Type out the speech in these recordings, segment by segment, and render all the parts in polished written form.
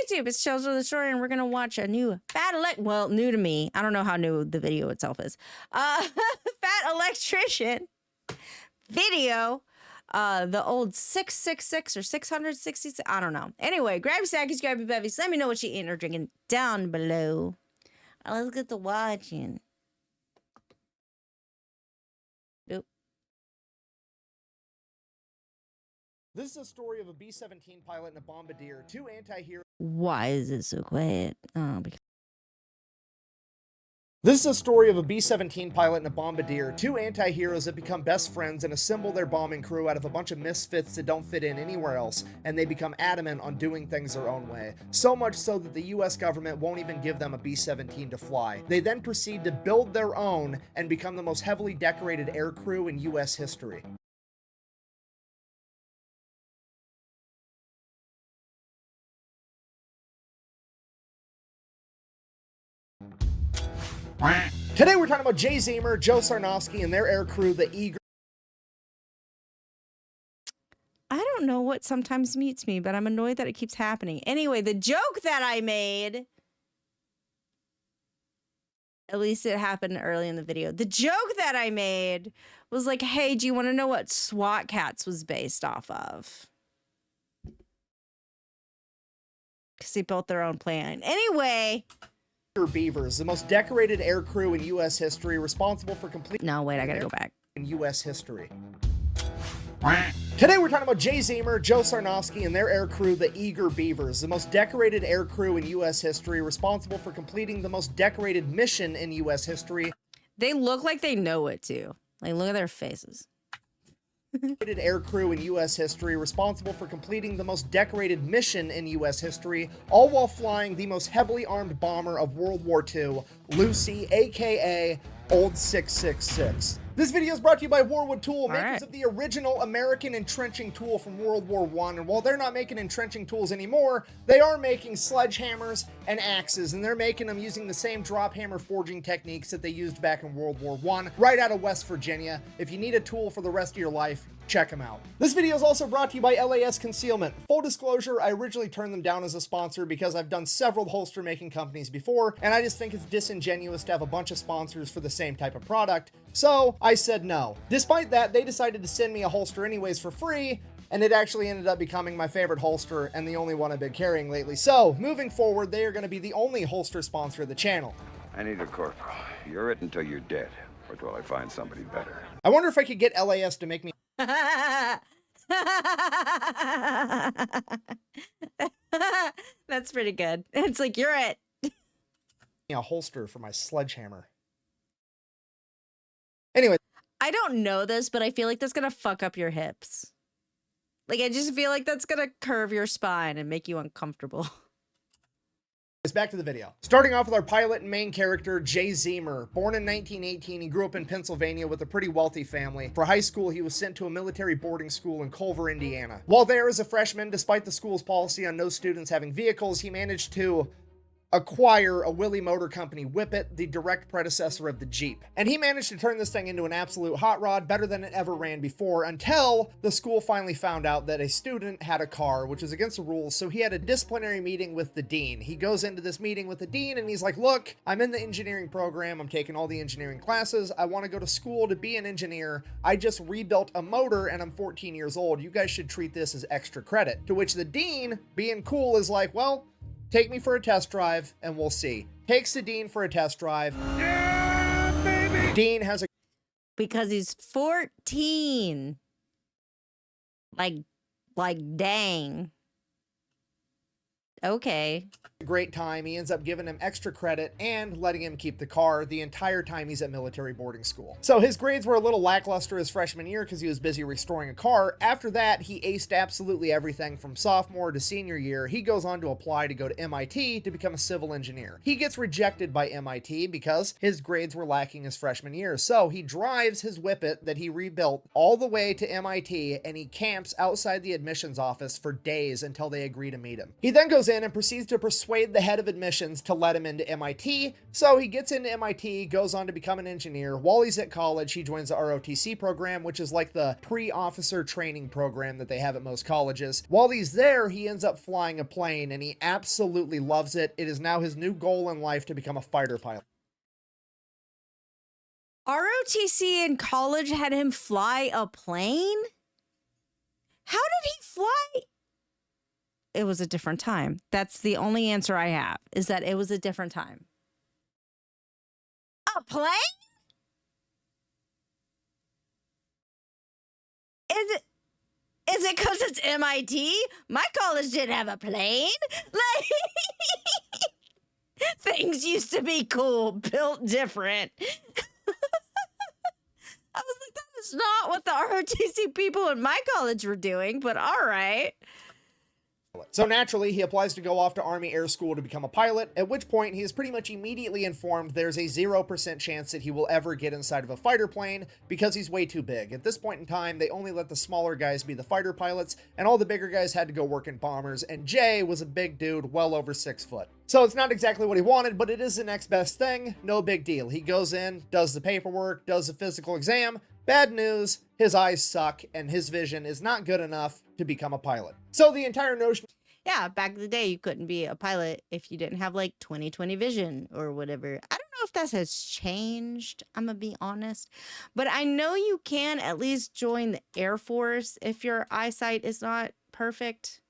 YouTube? It's Shells of the Story, and we're gonna watch a new well, new to me. I don't know how new the video itself is. Fat Electrician video. The old 666 or 666. I don't know. Anyway, grab your sackies, grab your bevies. Let me know what you're eating or drinking down below. Let's get to watching. Nope. This is a story of a B-17 pilot and a bombardier, two anti-heroes. Why is it so quiet? Oh, because This is a story of a B-17 pilot and a bombardier, two anti-heroes that become best friends and assemble their bombing crew out of a bunch of misfits that don't fit in anywhere else, and they become adamant on doing things their own way. So much so that the US government won't even give them a B-17 to fly. They then proceed to build their own and become the most heavily decorated air crew in US history. Today we're talking about Jay Zemer, Joe Sarnofsky, and their air crew, the Eager. I don't know what sometimes mutes me, but I'm annoyed that it keeps happening. Anyway, the joke that I made, at least it happened early in the video. The joke that I made was like, hey, do you want to know what SWAT Cats was based off of? Because they built their own plane. Anyway. Beavers, the most decorated air crew in U.S. history, responsible for complete... No, wait, I gotta go back. ...in U.S. history. Today we're talking about Jay Zemer, Joe Sarnofsky, and their air crew, the Eager Beavers, the most decorated air crew in U.S. history, responsible for completing the most decorated mission in U.S. history. They look like they know it, too. Like, look at their faces. Air crew in U.S. history, responsible for completing the most decorated mission in U.S. history, all while flying the most heavily armed bomber of World War II, Lucy, aka Old 666. This video is brought to you by Warwood Tool, makers of the original American entrenching tool from World War I. And while they're not making entrenching tools anymore, they are making sledgehammers and axes, and they're making them using the same drop hammer forging techniques that they used back in World War I, right out of West Virginia. If you need a tool for the rest of your life, check them out. This video is also brought to you by LAS Concealment. Full disclosure, I originally turned them down as a sponsor because I've done several holster making companies before, and I just think it's disingenuous to have a bunch of sponsors for the same type of product. So I said no. Despite that, they decided to send me a holster anyways for free, and it actually ended up becoming my favorite holster and the only one I've been carrying lately. So moving forward, they are going to be the only holster sponsor of the channel. I need a corporal. You're it until you're dead, or till I find somebody better. I wonder if I could get LAS to make me That's pretty good. It's like, you're it. A holster for my sledgehammer. Anyway. I don't know this, but I feel like that's going to fuck up your hips. Like, I just feel like that's going to curve your spine and make you uncomfortable. Back to the video. Starting off with our pilot and main character, Jay Zemer. Born in 1918, he grew up in Pennsylvania with a pretty wealthy family. For high school, he was sent to a military boarding school in Culver, Indiana. While there as a freshman, despite the school's policy on no students having vehicles, he managed to acquire a Willys Motor Company Whippet, the direct predecessor of the Jeep. And he managed to turn this thing into an absolute hot rod, better than it ever ran before, until the school finally found out that a student had a car, which was against the rules, so he had a disciplinary meeting with the dean. He goes into this meeting with the dean and he's like, look, I'm in the engineering program, I'm taking all the engineering classes, I want to go to school to be an engineer, I just rebuilt a motor and I'm 14 years old, you guys should treat this as extra credit. To which the dean, being cool, is like, well, take me for a test drive and we'll see. Takes the dean for a test drive. Yeah, baby! Dean has a... Because he's 14. Like dang. Okay. Great time. He ends up giving him extra credit and letting him keep the car the entire time he's at military boarding school. So his grades were a little lackluster his freshman year because he was busy restoring a car. After that, he aced absolutely everything from sophomore to senior year. He goes on to apply to go to MIT to become a civil engineer. He gets rejected by MIT because his grades were lacking his freshman year. So he drives his Whippet that he rebuilt all the way to MIT and he camps outside the admissions office for days until they agree to meet him. He then goes in and proceeds to persuade the head of admissions to let him into MIT. So he gets into MIT, goes on to become an engineer. While he's at college, he joins the ROTC program, which is like the pre-officer training program that they have at most colleges. While he's there, he ends up flying a plane, and he absolutely loves it. It is now his new goal in life to become a fighter pilot. ROTC in college had him fly a plane? How did he fly? It was a different time. That's the only answer I have, is that it was a different time. A plane? Is it because it's MIT? My college didn't have a plane. Like, things used to be cool, built different. I was like, that is not what the ROTC people in my college were doing, but all right. So naturally, he applies to go off to Army Air School to become a pilot, at which point he is pretty much immediately informed there's a 0% chance that he will ever get inside of a fighter plane because he's way too big. At this point in time, they only let the smaller guys be the fighter pilots, and all the bigger guys had to go work in bombers, and Jay was a big dude, well over 6 foot. So it's not exactly what he wanted, but it is the next best thing. No big deal. He goes in, does the paperwork, does the physical exam. Bad news, his eyes suck, and his vision is not good enough to become a pilot. So the entire notion... Yeah, back in the day, you couldn't be a pilot if you didn't have like 20/20 vision or whatever. I don't know if that has changed, I'm gonna be honest. But I know you can at least join the Air Force if your eyesight is not perfect.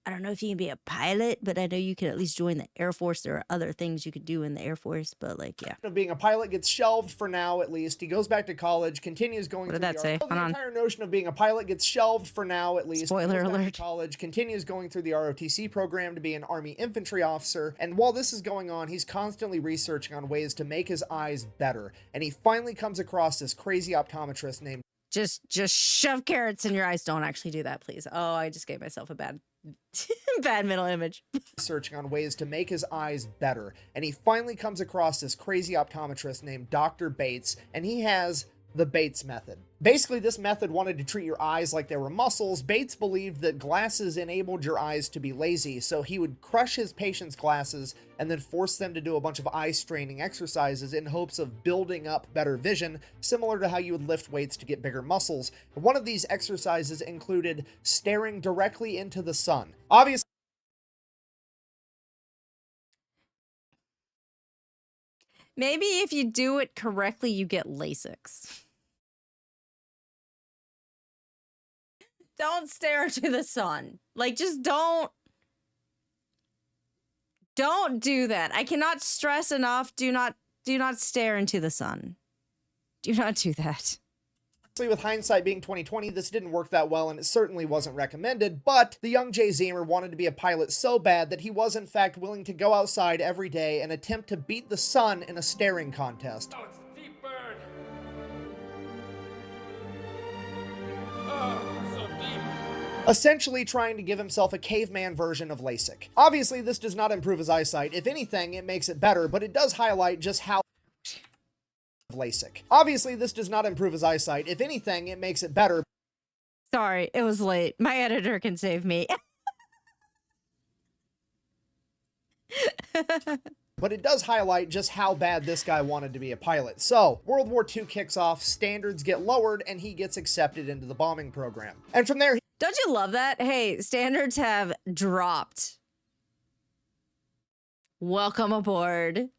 I don't know if you can be a pilot, but I know you can at least join the Air Force. There are other things you could do in the Air Force, but like, yeah. Being a pilot gets shelved for now, at least. He goes back to college, continues going What through did that say? the Hold on. entire notion of being a pilot gets shelved for now, at least. Spoiler He goes back to alert. college, continues going through the ROTC program to be an Army infantry officer, and while this is going on, he's constantly researching on ways to make his eyes better, and he finally comes across this crazy optometrist named Just shove carrots in your eyes. Don't actually do that, please. Oh, I just gave myself a bad bad mental image. searching on ways to make his eyes better, and he finally comes across this crazy optometrist named Dr. Bates, and he has the Bates method. Basically, this method wanted to treat your eyes like they were muscles. Bates believed that glasses enabled your eyes to be lazy, so he would crush his patients' glasses and then force them to do a bunch of eye straining exercises in hopes of building up better vision, similar to how you would lift weights to get bigger muscles. One of these exercises included staring directly into the sun. Obviously, Maybe if you do it correctly, you get LASIX. Don't stare to the sun. Like, just don't do that. I cannot stress enough. Do not stare into the sun. Do not do that. with hindsight being 2020, this didn't work that well, and it certainly wasn't recommended, but the young Jay Zemer wanted to be a pilot so bad that he was in fact willing to go outside every day and attempt to beat the sun in a staring contest. Oh, it's a deep burn. Oh, so deep. Essentially trying to give himself a caveman version of LASIK. Obviously, this does not improve his eyesight. If anything, it makes it better, but it does highlight just how LASIK. Obviously, this does not improve his eyesight. If anything, it makes it better. Sorry, it was late. My editor can save me. But it does highlight just how bad this guy wanted to be a pilot. So, World War II kicks off, standards get lowered, and he gets accepted into the bombing program. And from there, Don't you love that? Hey, standards have dropped. Welcome aboard.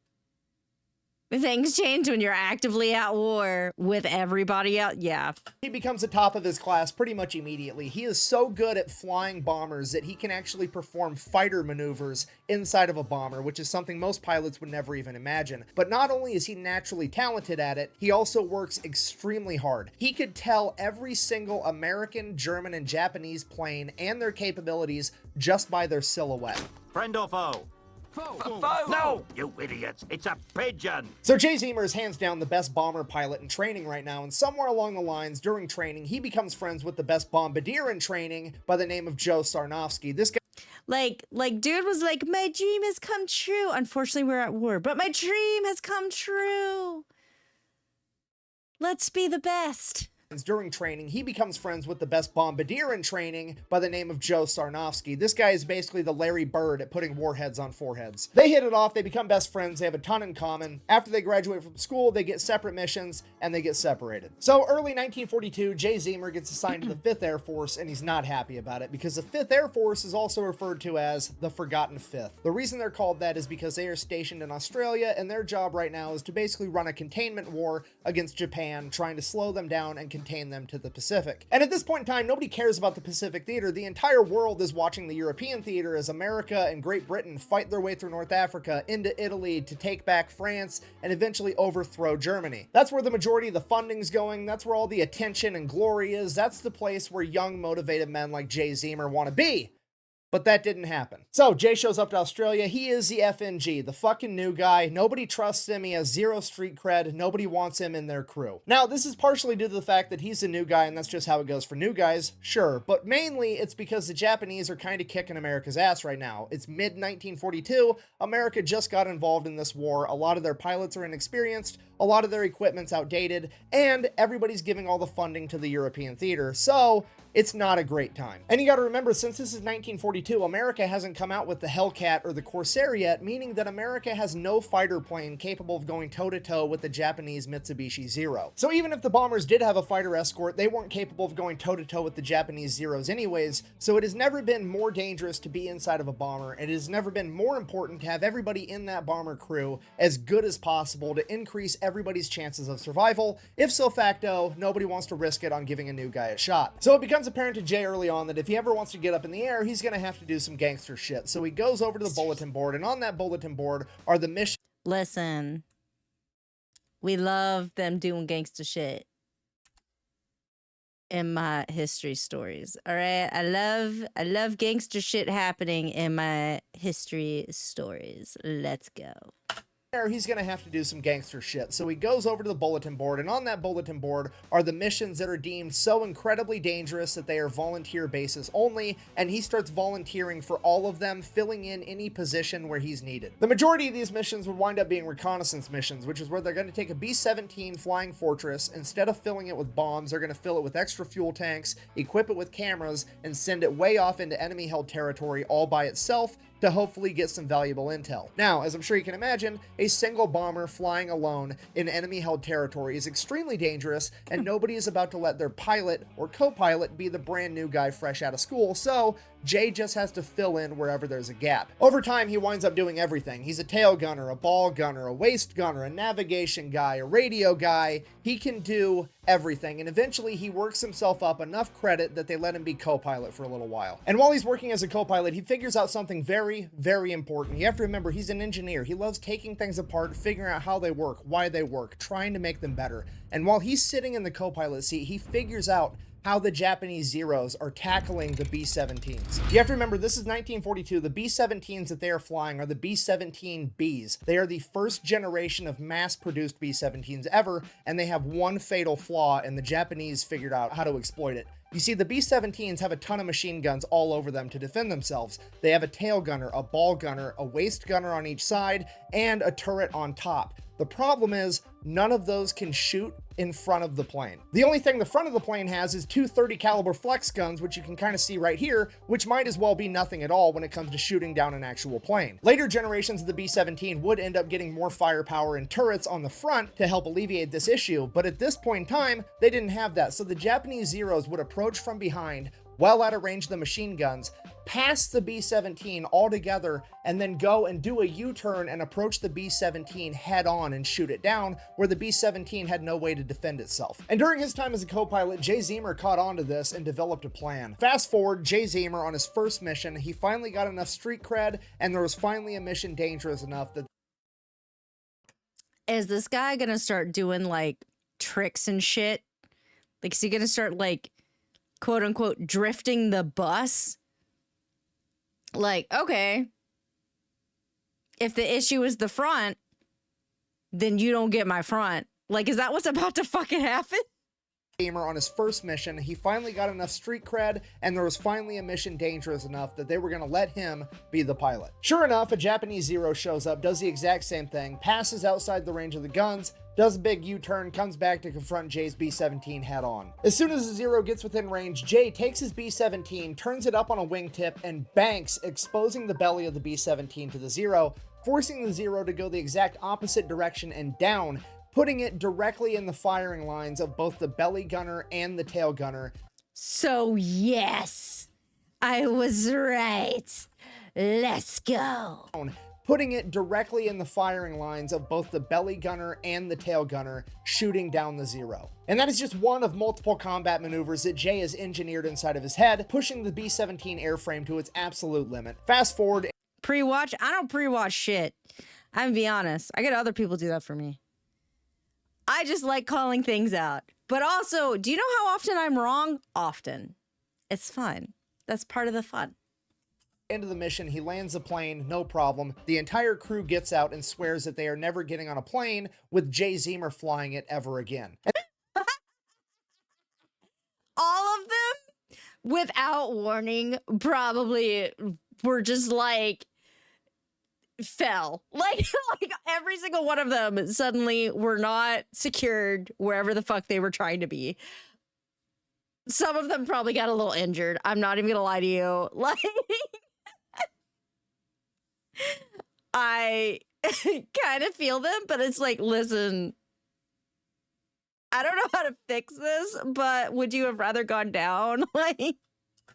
Things change when you're actively at war with everybody out. Yeah. he becomes the top of his class pretty much immediately. He is so good at flying bombers that he can actually perform fighter maneuvers inside of a bomber, which is something most pilots would never even imagine. But not only is he naturally talented at it, he also works extremely hard. He could tell every single American, German, and Japanese plane and their capabilities just by their silhouette. Friend or foe? Foe. No, you idiots! It's a pigeon! So Jay Zemer is hands down the best bomber pilot in training right now, and somewhere along the lines, during training, he becomes friends with the best bombardier in training by the name of Joe Sarnofsky. This guy Like dude was like, my dream has come true. Unfortunately, we're at war, but my dream has come true. Let's be the best. During training, he becomes friends with the best bombardier in training by the name of Joe Sarnofsky. This guy is basically the Larry Bird at putting warheads on foreheads. They hit it off, they become best friends, they have a ton in common. After they graduate from school, they get separate missions and they get separated. So early 1942, Jay Zemer gets assigned to the 5th Air Force, and he's not happy about it because the 5th Air Force is also referred to as the Forgotten Fifth. The reason they're called that is because they are stationed in Australia, and their job right now is to basically run a containment war against Japan, trying to slow them down and contain them to the Pacific. And at this point in time, nobody cares about the Pacific theater. The entire world is watching the European theater as America and Great Britain fight their way through North Africa into Italy to take back France and eventually overthrow Germany. That's where the majority of the funding's going. That's where all the attention and glory is. That's the place where young, motivated men like Jay Zemer want to be. But that didn't happen. So Jay shows up to Australia. He is the FNG, the fucking new guy. Nobody trusts him. He has zero street cred. Nobody wants him in their crew. Now, this is partially due to the fact that he's a new guy, and that's just how it goes for new guys, sure. But mainly, it's because the Japanese are kind of kicking America's ass right now. It's mid-1942. America just got involved in this war. A lot of their pilots are inexperienced. A lot of their equipment's outdated. And everybody's giving all the funding to the European theater. So it's not a great time. And you gotta remember, since this is 1942, America hasn't come out with the Hellcat or the Corsair yet, meaning that America has no fighter plane capable of going toe-to-toe with the Japanese Mitsubishi Zero. So even if the bombers did have a fighter escort, they weren't capable of going toe-to-toe with the Japanese Zeros anyways, so it has never been more dangerous to be inside of a bomber, and it has never been more important to have everybody in that bomber crew as good as possible to increase everybody's chances of survival. If so facto, nobody wants to risk it on giving a new guy a shot. So it becomes apparent to Jay early on that if he ever wants to get up in the air, he's gonna have to do some gangster shit. So he goes over to the bulletin board, and on that bulletin board are the missions. Listen, we love them doing gangster shit in my history stories. All right, I love gangster shit happening in my history stories. Let's go. He's gonna have to do some gangster shit. So he goes over to the bulletin board, and on that bulletin board are the missions that are deemed so incredibly dangerous that they are volunteer basis only, and he starts volunteering for all of them, filling in any position where he's needed. The majority of these missions would wind up being reconnaissance missions, which is where they're gonna take a B-17 Flying Fortress. Instead of filling it with bombs, they're gonna fill it with extra fuel tanks, equip it with cameras, and send it way off into enemy-held territory all by itself to hopefully get some valuable intel. Now, as I'm sure you can imagine, a single bomber flying alone in enemy-held territory is extremely dangerous, and nobody is about to let their pilot or co-pilot be the brand new guy fresh out of school, so Jay just has to fill in wherever there's a gap. Over time, he winds up doing everything. He's a tail gunner, a ball gunner, a waist gunner, a navigation guy, a radio guy. He can do everything, and eventually he works himself up enough credit that they let him be co-pilot for a little while. And while he's working as a co-pilot, he figures out something very, very important. You have to remember, he's an engineer. He loves taking things apart, figuring out how they work, why they work, trying to make them better. And while he's sitting in the co-pilot seat, he figures out how the Japanese Zeros are tackling the B-17s. You have to remember, this is 1942. The B-17s that they are flying are the B-17Bs. They are the first generation of mass-produced B-17s ever, and they have one fatal flaw, and the Japanese figured out how to exploit it. You see, the B-17s have a ton of machine guns all over them to defend themselves. They have a tail gunner, a ball gunner, a waist gunner on each side, and a turret on top. The problem is, none of those can shoot in front of the plane. The only thing the front of the plane has is two 30 caliber flex guns, which you can kind of see right here, which might as well be nothing at all when it comes to shooting down an actual plane. Later generations of the B-17 would end up getting more firepower and turrets on the front to help alleviate this issue, but at this point in time, they didn't have that, so the Japanese Zeros would approach from behind, well out of range of the machine guns, pass the B-17 altogether, and then go and do a U-turn and approach the B-17 head on and shoot it down, where the B-17 had no way to defend itself. And during his time as a co-pilot, Jay Zemer caught on to this and developed a plan. Fast forward, Jay Zemer on his first mission, he finally got enough street cred, and there was finally a mission dangerous enough that... Is this guy gonna start doing like tricks and shit? Like, is he gonna start like, quote unquote, drifting the bus? Like, okay, if the issue is the front, then you don't get my front. Like, is that what's about to fucking happen? gamer on his first mission. He finally got enough street cred, and there was finally a mission dangerous enough that they were going to let him be the pilot. Sure enough, a Japanese Zero shows up, does the exact same thing, passes outside the range of the guns, does a big U-turn, comes back to confront Jay's B-17 head on. As soon as the Zero gets within range, Jay takes his B-17, turns it up on a wingtip, and banks, exposing the belly of the B-17 to the Zero, forcing the Zero to go the exact opposite direction and down, putting it directly in the firing lines of both the belly gunner and the tail gunner. So yes, I was right. Let's go. Putting it directly in the firing lines of both the belly gunner and the tail gunner, shooting down the Zero. And that is just one of multiple combat maneuvers that Jay has engineered inside of his head, pushing the B-17 airframe to its absolute limit. Fast forward. Pre-watch? I don't pre-watch shit. I'm gonna be honest. I get other people do that for me. I just like calling things out. But also, do you know how often I'm wrong? Often. It's fun. That's part of the fun. End of the mission, he lands the plane, no problem. The entire crew gets out and swears that they are never getting on a plane with Jay Zemer flying it ever again. All of them, without warning, probably were just like, fell. Like every single one of them suddenly were not secured wherever the fuck they were trying to be. Some of them probably got a little injured. I'm not even gonna lie to you. Like, I kind of feel them, but it's like, listen, I don't know how to fix this, but would you have rather gone down? Like,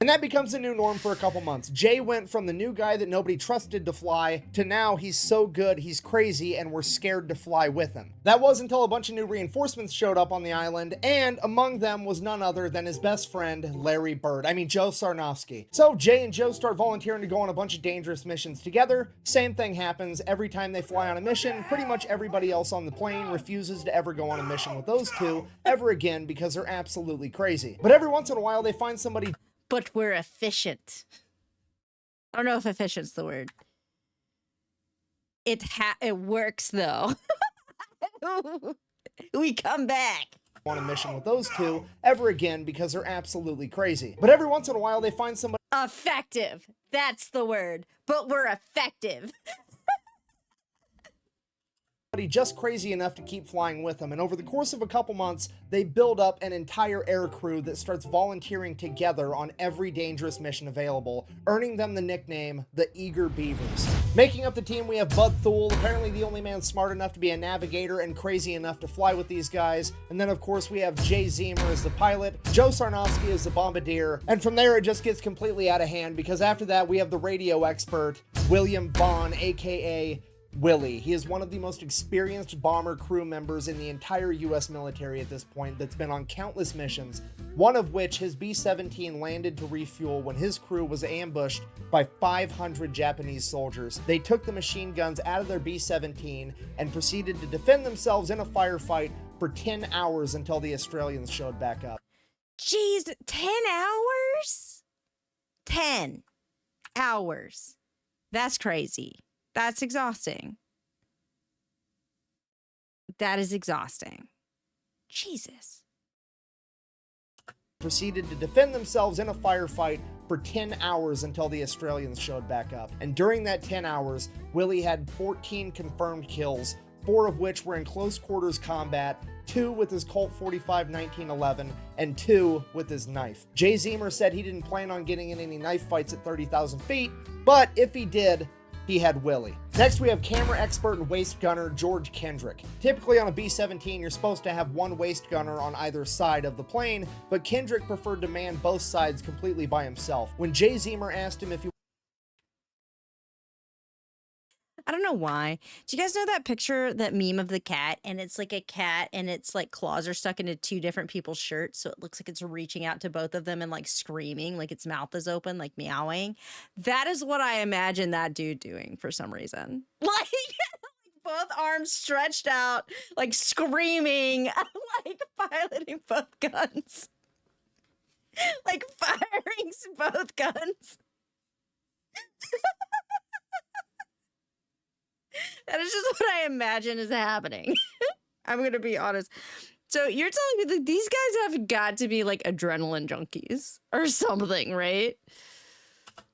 and that becomes the new norm for a couple months. Jay went from the new guy that nobody trusted to fly to now he's so good, he's crazy, and we're scared to fly with him. That was until a bunch of new reinforcements showed up on the island, and among them was none other than his best friend, Larry Bird. I mean, Joe Sarnofsky. So Jay and Joe start volunteering to go on a bunch of dangerous missions together. Same thing happens every time they fly on a mission. Pretty much everybody else on the plane refuses to ever go on a mission with those two ever again because they're absolutely crazy. But every once in a while, they find somebody. but we're efficient. I don't know if efficient's the word. It works though. We come back On a mission with those two ever again because they're absolutely crazy. But every once in a while they find somebody effective. That's the word. But we're effective. just crazy enough to keep flying with them, and over the course of a couple months they build up an entire air crew that starts volunteering together on every dangerous mission available, earning them the nickname the Eager Beavers. Making up the team, we have Bud Thule, apparently the only man smart enough to be a navigator and crazy enough to fly with these guys, and then of course we have Jay Zemer as the pilot, Joe Sarnofsky as the bombardier, and from there it just gets completely out of hand because after that we have the radio expert William Vaughn, aka Willie. He is one of the most experienced bomber crew members in the entire US military at this point that's been on countless missions, one of which his B-17 landed to refuel when his crew was ambushed by 500 Japanese soldiers. They took the machine guns out of their B-17 and proceeded to defend themselves in a firefight for 10 hours until the Australians showed back up. Jeez, 10 hours? 10 hours. That's crazy. That's exhausting. That is exhausting. Jesus. Proceeded to defend themselves in a firefight for 10 hours until the Australians showed back up. And during that 10 hours, Willie had 14 confirmed kills, 4 of which were in close quarters combat, 2 with his Colt 45 1911, and 2 with his knife. Jay Zemer said he didn't plan on getting in any knife fights at 30,000 feet, but if he did, he had Willie. Next, we have camera expert and waist gunner George Kendrick. Typically on a B-17, you're supposed to have one waist gunner on either side of the plane, but Kendrick preferred to man both sides completely by himself. When Jay Zemer asked him if he I don't know why. Do you guys know that picture, that meme of the cat? And it's like a cat and its like claws are stuck into 2 different people's shirts. So it looks like it's reaching out to both of them and like screaming, like its mouth is open, like meowing. That is what I imagine that dude doing for some reason. Like both arms stretched out, like screaming, like piloting both guns. Like firing both guns. That is just what I imagine is happening. I'm going to be honest. So you're telling me that these guys have got to be like adrenaline junkies or something, right?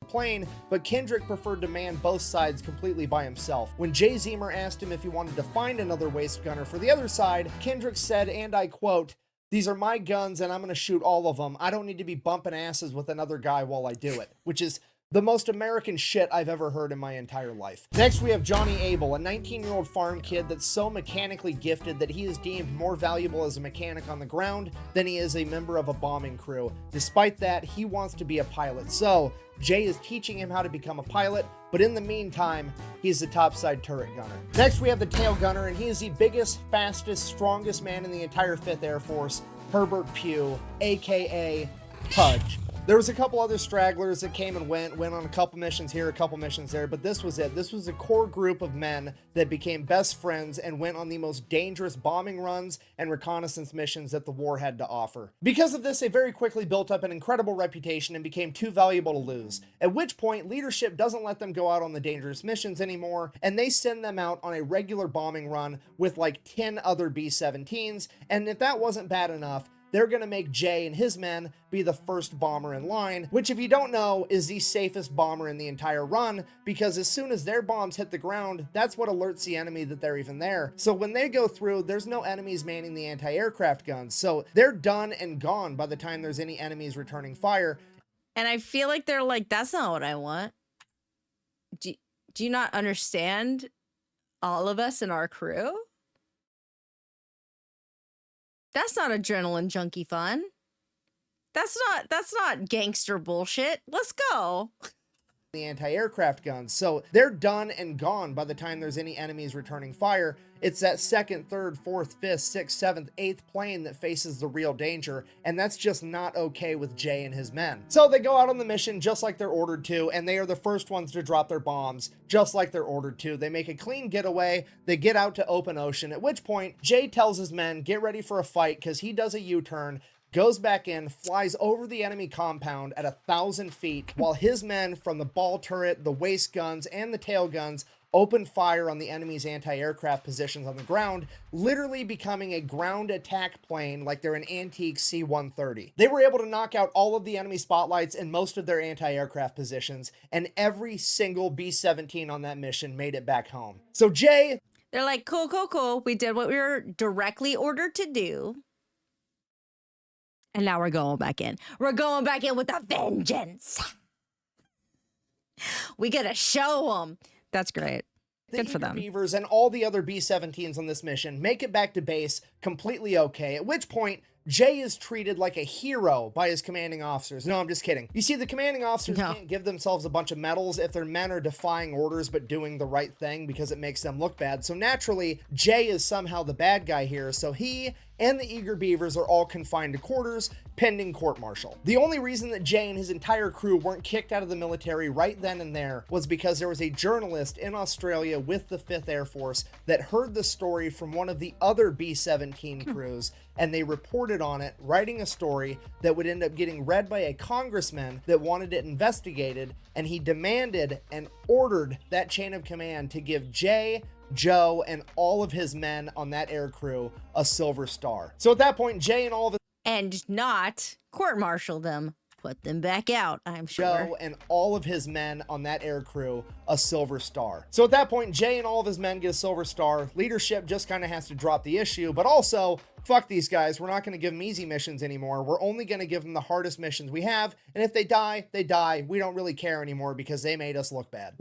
plane, but Kendrick preferred to man both sides completely by himself. When Jay Zemer asked him if he wanted to find another waist gunner for the other side, Kendrick said, and I quote, "These are my guns and I'm going to shoot all of them. I don't need to be bumping asses with another guy while I do it," which is the most American shit I've ever heard in my entire life. Next, we have Johnny Abel, a 19-year-old farm kid that's so mechanically gifted that he is deemed more valuable as a mechanic on the ground than he is a member of a bombing crew. Despite that, he wants to be a pilot. So, Jay is teaching him how to become a pilot, but in the meantime, he's the topside turret gunner. Next, we have the tail gunner, and he is the biggest, fastest, strongest man in the entire 5th Air Force, Herbert Pugh, aka Pudge. There was a couple other stragglers that came and went on a couple missions here, a couple missions there, but this was it. This was a core group of men that became best friends and went on the most dangerous bombing runs and reconnaissance missions that the war had to offer. Because of this, they very quickly built up an incredible reputation and became too valuable to lose, at which point leadership doesn't let them go out on the dangerous missions anymore, and they send them out on a regular bombing run with like 10 other B-17s, and if that wasn't bad enough, they're going to make Jay and his men be the first bomber in line, which if you don't know is the safest bomber in the entire run, because as soon as their bombs hit the ground, that's what alerts the enemy that they're even there. So when they go through, there's no enemies manning the anti-aircraft guns. So they're done and gone by the time there's any enemies returning fire. And I feel like they're like, that's not what I want. Do you not understand all of us in our crew? That's not adrenaline junkie fun. That's not gangster bullshit. Let's go. The anti-aircraft guns. So they're done and gone by the time there's any enemies returning fire. It's that 2nd, 3rd, 4th, 5th, 6th, 7th, 8th plane that faces the real danger, and that's just not okay with Jay and his men. So they go out on the mission just like they're ordered to, and they are the first ones to drop their bombs just like they're ordered to. They make a clean getaway, they get out to open ocean, at which point Jay tells his men, get ready for a fight, because he does a U-turn, goes back in, flies over the enemy compound at 1,000 feet, while his men from the ball turret, the waist guns, and the tail guns open fire on the enemy's anti-aircraft positions on the ground, literally becoming a ground attack plane like they're an antique C-130. They were able to knock out all of the enemy spotlights and most of their anti-aircraft positions, and every single B-17 on that mission made it back home. So Jay... They're like, cool, cool, cool. We did what we were directly ordered to do. And now we're going back in. We're going back in with a vengeance. We gotta show them. That's great. Good for them. Beavers and all the other B-17s on this mission make it back to base completely okay, at which point Jay is treated like a hero by his commanding officers. No, I'm just kidding. You see, the commanding officers can't give themselves a bunch of medals if their men are defying orders but doing the right thing because it makes them look bad. So naturally, Jay is somehow the bad guy here, so he and the Eager Beavers are all confined to quarters pending court-martial. The only reason that Jay and his entire crew weren't kicked out of the military right then and there was because there was a journalist in Australia with the 5th Air Force that heard the story from one of the other B-17 crews, and they reported on it, writing a story that would end up getting read by a congressman that wanted it investigated, and he demanded and ordered that chain of command to give Jay, Joe, and all of his men on that air crew a silver star. So at that point, Jay and all of his... And not court-martial them. Put them back out, I'm sure. Joe and all of his men on that air crew a silver star. So at that point, Jay and all of his men get a silver star. Leadership just kind of has to drop the issue, but also, fuck these guys. We're not going to give them easy missions anymore. We're only going to give them the hardest missions we have, and if they die, they die. We don't really care anymore because they made us look bad.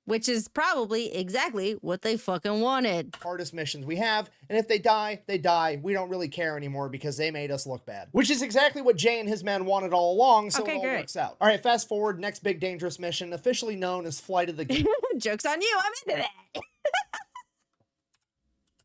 Which is probably exactly what they fucking wanted. Hardest missions we have, and if they die, they die. We don't really care anymore because they made us look bad. Which is exactly what Jay and his men wanted all along, so it all works out. All right, fast forward, next big dangerous mission, officially known as Flight of the... Joke's on you, I'm into that.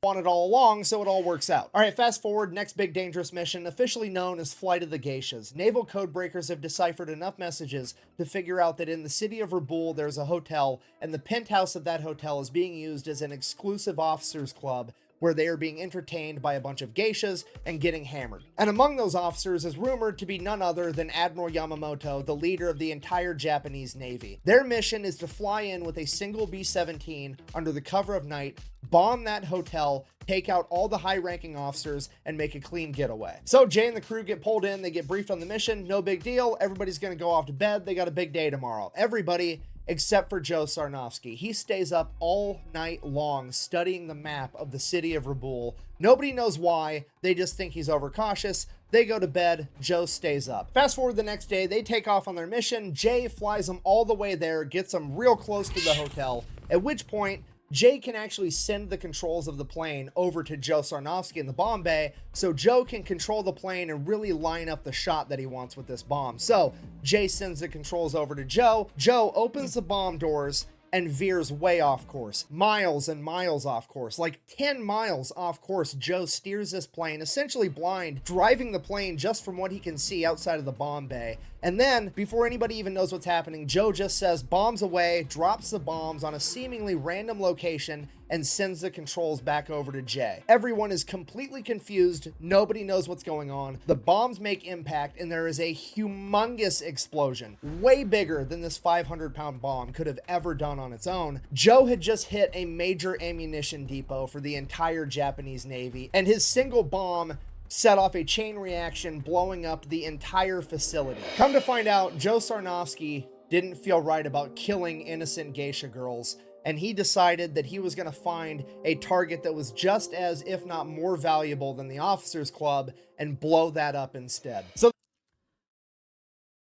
Wanted all along, so it all works out. All right, fast forward, next big dangerous mission, officially known as Flight of the Geishas. Naval codebreakers have deciphered enough messages to figure out that in the city of Rabaul, there's a hotel, and the penthouse of that hotel is being used as an exclusive officers club where they are being entertained by a bunch of geishas and getting hammered. And among those officers is rumored to be none other than Admiral Yamamoto, the leader of the entire Japanese Navy. Their mission is to fly in with a single B-17 under the cover of night, bomb that hotel, take out all the high-ranking officers, and make a clean getaway. So Jay and the crew get pulled in, they get briefed on the mission, no big deal, everybody's gonna go off to bed, they got a big day tomorrow. Everybody except for Joe Sarnofsky. He stays up all night long studying the map of the city of Raboul. Nobody knows why, they just think he's overcautious. They go to bed, Joe stays up. Fast forward the next day, they take off on their mission, Jay flies them all the way there, gets them real close to the hotel, at which point, Jay can actually send the controls of the plane over to Joe Sarnofsky in the bomb bay, so Joe can control the plane and really line up the shot that he wants with this bomb. So Jay sends the controls over to Joe. Joe opens the bomb doors and veers way off course, miles and miles off course, like 10 miles off course. Joe steers this plane, essentially blind, driving the plane just from what he can see outside of the bomb bay. And then, before anybody even knows what's happening, Joe just says bombs away, drops the bombs on a seemingly random location, and sends the controls back over to Jay. Everyone is completely confused. Nobody knows what's going on. The bombs make impact, and there is a humongous explosion, way bigger than this 500-pound bomb could have ever done on its own. Joe had just hit a major ammunition depot for the entire Japanese Navy, and his single bomb set off a chain reaction, blowing up the entire facility. Come to find out, Joe Sarnofsky didn't feel right about killing innocent geisha girls, and he decided that he was going to find a target that was just as, if not more valuable than the Officers Club, and blow that up instead. So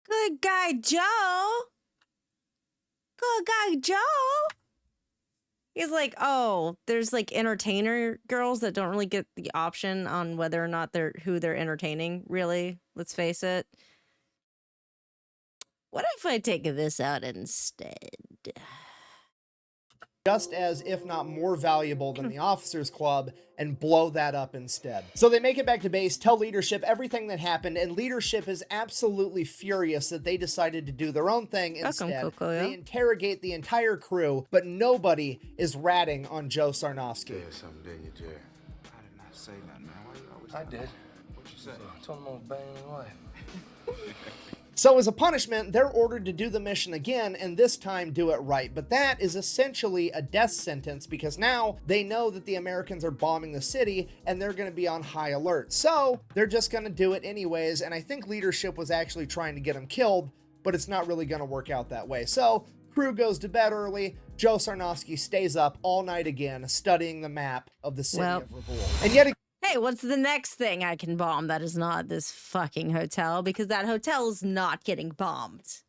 Good guy, Joe. Good guy, Joe. He's like, oh, there's like entertainer girls that don't really get the option on whether or not who they're entertaining. Really, let's face it. What if I take this out instead? just as, if not more valuable than the Officers Club, and blow that up instead. So they make it back to base, tell leadership everything that happened, and leadership is absolutely furious that they decided to do their own thing instead. Coco, yeah. They interrogate the entire crew, but nobody is ratting on Joe Sarnofsky. Yeah, something, didn't you, Jerry? I did not say nothing, man. Why you always I did. What you say? I told him I was banging his wife. So as a punishment, they're ordered to do the mission again, and this time do it right. But that is essentially a death sentence, because now they know that the Americans are bombing the city, and they're going to be on high alert. So they're just going to do it anyways, and I think leadership was actually trying to get them killed, but it's not really going to work out that way. So crew goes to bed early. Joe Sarnofsky stays up all night again, studying the map of the city of Raboul. And yet again, Hey, what's the next thing I can bomb that is not this fucking hotel? Because that hotel is not getting bombed.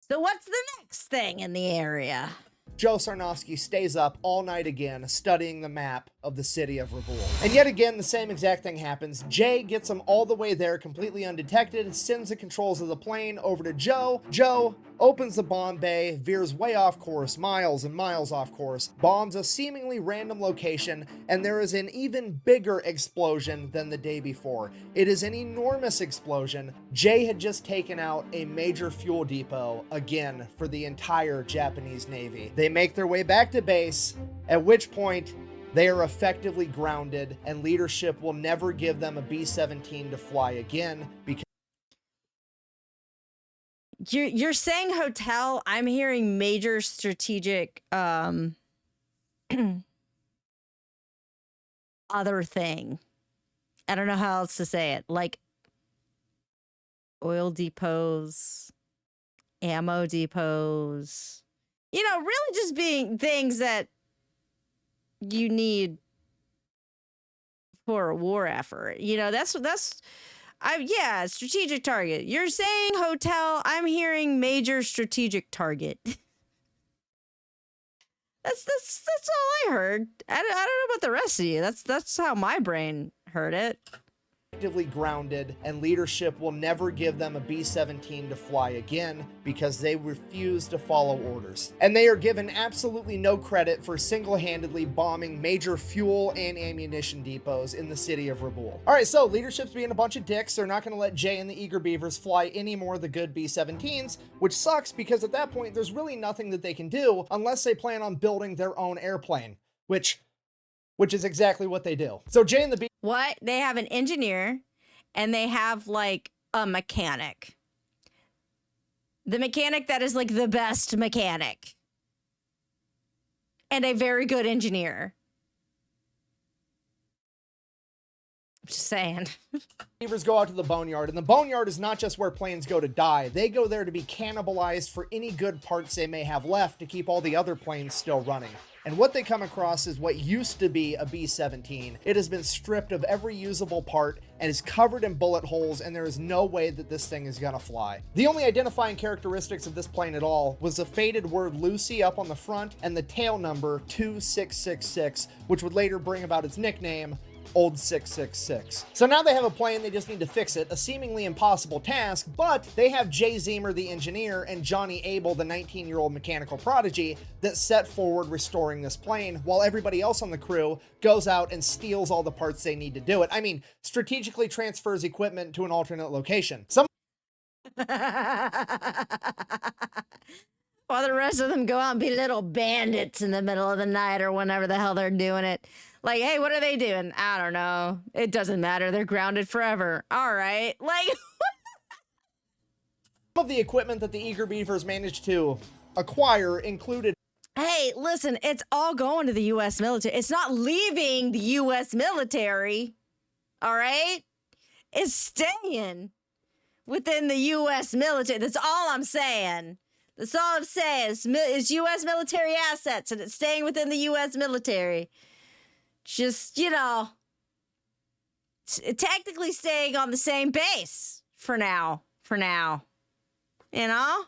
So what's the next thing in the area? Joe Sarnofsky stays up all night again, studying the map of the city of Raboul. And yet again, the same exact thing happens. Jay gets him all the way there completely undetected, sends the controls of the plane over to Joe. Joe opens the bomb bay, veers way off course, miles and miles off course, bombs a seemingly random location, and there is an even bigger explosion than the day before. It is an enormous explosion. Jay had just taken out a major fuel depot, again, for the entire Japanese Navy. They make their way back to base, at which point they are effectively grounded, and leadership will never give them a B-17 to fly again because You're saying hotel. I'm hearing major strategic other thing. I don't know how else to say it. Like oil depots, ammo depots. You know, really just being things that you need for a war effort. You know, that's yeah, strategic target. You're saying hotel, I'm hearing major strategic target. That's all I heard. I don't know about the rest of you. That's how my brain heard it. effectively grounded, and leadership will never give them a B-17 to fly again because they refuse to follow orders. And they are given absolutely no credit for single-handedly bombing major fuel and ammunition depots in the city of Raboul. Alright, so leadership's being a bunch of dicks. They're not going to let Jay and the Eager Beavers fly any more of the good B-17s, which sucks because at that point there's really nothing that they can do unless they plan on building their own airplane, which which is exactly what they do. So Jay and the Beavers. What? They have an engineer and they have like a mechanic. The mechanic that is like the best mechanic. And a very good engineer. I'm just saying. Beavers go out to the boneyard, and the boneyard is not just where planes go to die. They go there to be cannibalized for any good parts they may have left to keep all the other planes still running. And what they come across is what used to be a B-17. It has been stripped of every usable part and is covered in bullet holes, and there is no way that this thing is gonna fly. The only identifying characteristics of this plane at all was the faded word Lucy up on the front and the tail number 2666, which would later bring about its nickname, Old 666. So now they have a plane, they just need to fix it, a seemingly impossible task, but they have Jay Zemer, the engineer, and Johnny Abel, the 19-year-old mechanical prodigy, that set forward restoring this plane, while everybody else on the crew goes out and steals all the parts they need to do it. I mean, strategically transfers equipment to an alternate location. While the rest of them go out and be little bandits in the middle of the night or whenever the hell they're doing it. Like, hey, what are they doing? I don't know. It doesn't matter. They're grounded forever. All right. Like, Some of the equipment that the Eager Beavers managed to acquire included. hey, listen, it's all going to the U.S. military. It's not leaving the U.S. military. All right? It's staying within the U.S. military. That's all I'm saying. That's all I'm saying. It's U.S. military assets, and it's staying within the U.S. military. Just, you know, technically staying on the same base for now. You know?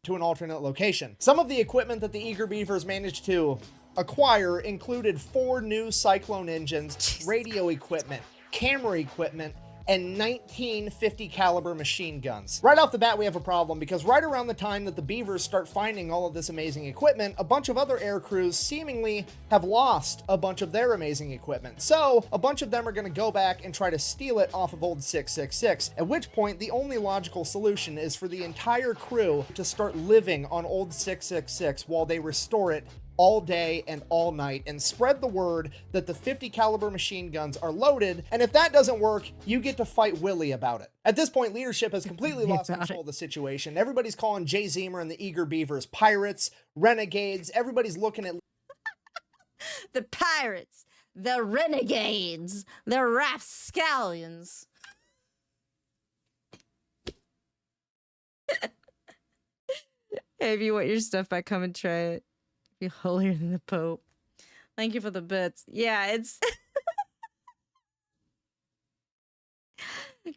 To an alternate location. Some of the equipment that the Eager Beavers managed to acquire included 4 new Cyclone engines, radio equipment, camera equipment, and 19 50 caliber machine guns. Right off the bat, we have a problem because right around the time that the Beavers start finding all of this amazing equipment, a bunch of other air crews seemingly have lost a bunch of their amazing equipment. So a bunch of them are going to go back and try to steal it off of Old 666, at which point the only logical solution is for the entire crew to start living on Old 666 while they restore it all day and all night and spread the word that the 50 caliber machine guns are loaded, and if that doesn't work, you get to fight Willie about it. At this point, leadership has completely lost control of the situation. Everybody's calling Jay Zemer and the Eager Beavers pirates, renegades. Everybody's looking at The pirates, the renegades, the rapscallions. Hey, if you want your stuff back, come and try it. Be holier than the Pope. Thank you for the bits. Yeah, it's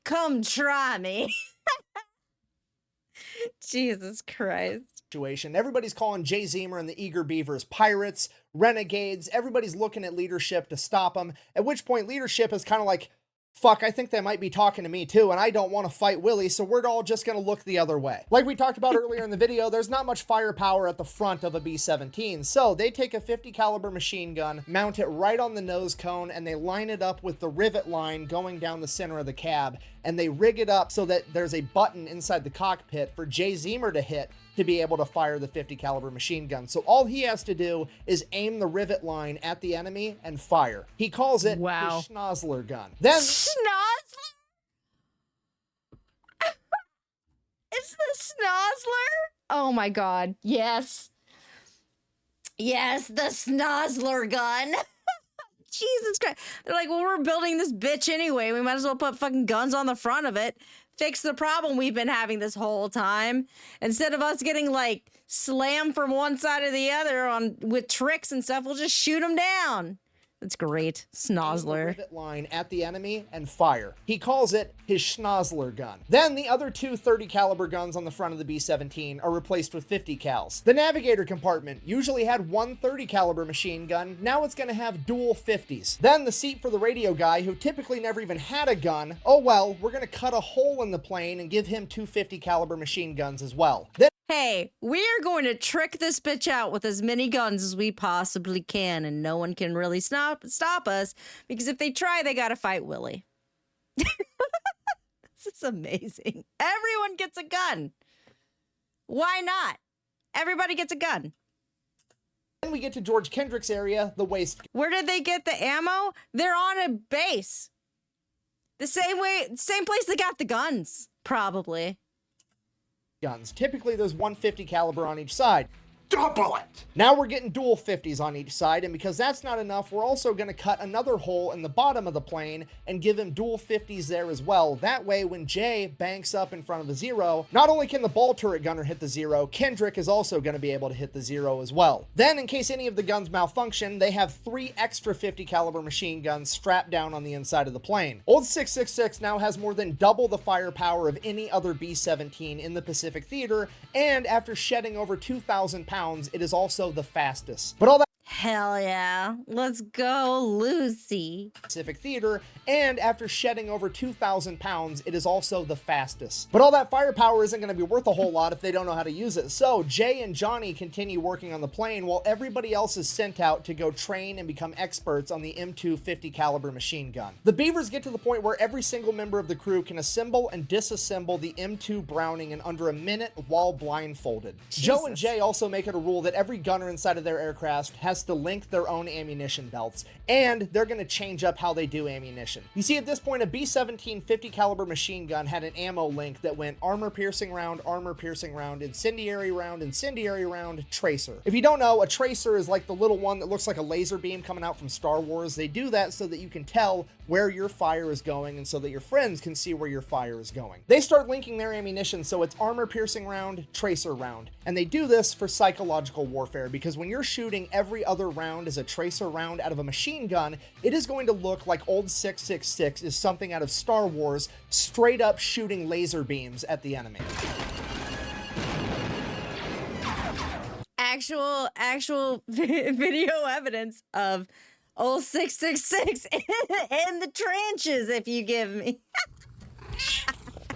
come try me. Jesus Christ. situation. Everybody's calling Jay Zemer and the Eager Beavers pirates, renegades. Everybody's looking at leadership to stop them, at which point leadership is kind of like, fuck, I think they might be talking to me too, and I don't want to fight Willie, so we're all just going to look the other way. Like we talked about earlier in the video, there's not much firepower at the front of a B-17, so they take a 50 caliber machine gun, mount it right on the nose cone, and they line it up with the rivet line going down the center of the cab, and they rig it up so that there's a button inside the cockpit for Jay Zemer to hit to be able to fire the 50 caliber machine gun. So all he has to do is aim the rivet line at the enemy and fire. He calls it the Schnozzler gun. Then Schnozzler? It's the Schnozzler? Oh my god. Yes. Yes, the Schnozzler gun. Jesus Christ. They're like, well, we're building this bitch anyway. We might as well put fucking guns on the front of it. Fix the problem we've been having this whole time. Instead of us getting like slammed from one side or the other with tricks and stuff, we'll just shoot them down. That's great. Schnozzler. Rivet line at the enemy and fire. He calls it his Schnozzler gun. Then the other two 30 caliber guns on the front of the B-17 are replaced with 50 cals. The navigator compartment usually had one 30 caliber machine gun. Now it's going to have dual 50s. Then the seat for the radio guy, who typically never even had a gun. Oh well, we're going to cut a hole in the plane and give him two 50 caliber machine guns as well. Then hey, we are going to trick this bitch out with as many guns as we possibly can, and no one can really stop us, because if they try, they gotta fight Willie. This is amazing. Everyone gets a gun. Why not? Everybody gets a gun. Then we get to George Kendrick's area, the waste Where did they get the ammo? They're on a base. The same place they got the guns, probably. guns. Typically, there's 150 caliber on each side. Double it! Now we're getting dual 50s on each side, and because that's not enough, we're also going to cut another hole in the bottom of the plane and give him dual 50s there as well. That way, when Jay banks up in front of the zero, not only can the ball turret gunner hit the zero, Kendrick is also going to be able to hit the zero as well. Then, in case any of the guns malfunction, they have 3 extra 50 caliber machine guns strapped down on the inside of the plane. Old 666 now has more than double the firepower of any other B-17 in the Pacific Theater, and after shedding over 2,000 pounds, it is also the fastest. But all that Hell yeah. Let's go, Lucy. Pacific Theater, and after shedding over 2,000 pounds, it is also the fastest. But all that firepower isn't going to be worth a whole lot if they don't know how to use it. So Jay and Johnny continue working on the plane while everybody else is sent out to go train and become experts on the M2 50 caliber machine gun. The Beavers get to the point where every single member of the crew can assemble and disassemble the M2 Browning in under a minute while blindfolded. Joe and Jay also make it a rule that every gunner inside of their aircraft has to link their own ammunition belts, and they're going to change up how they do ammunition. You see, at this point, a B-17 50 caliber machine gun had an ammo link that went armor piercing round, incendiary round, tracer. If you don't know, a tracer is like the little one that looks like a laser beam coming out from Star Wars. They do that so that you can tell where your fire is going and so that your friends can see where your fire is going. They start linking their ammunition so it's armor piercing round, tracer round, and they do this for psychological warfare, because when you're shooting every other round as a tracer round out of a machine gun, it is going to look like old 666 is something out of Star Wars, straight up shooting laser beams at the enemy. Actual video evidence of old 666 in the trenches, if you give me.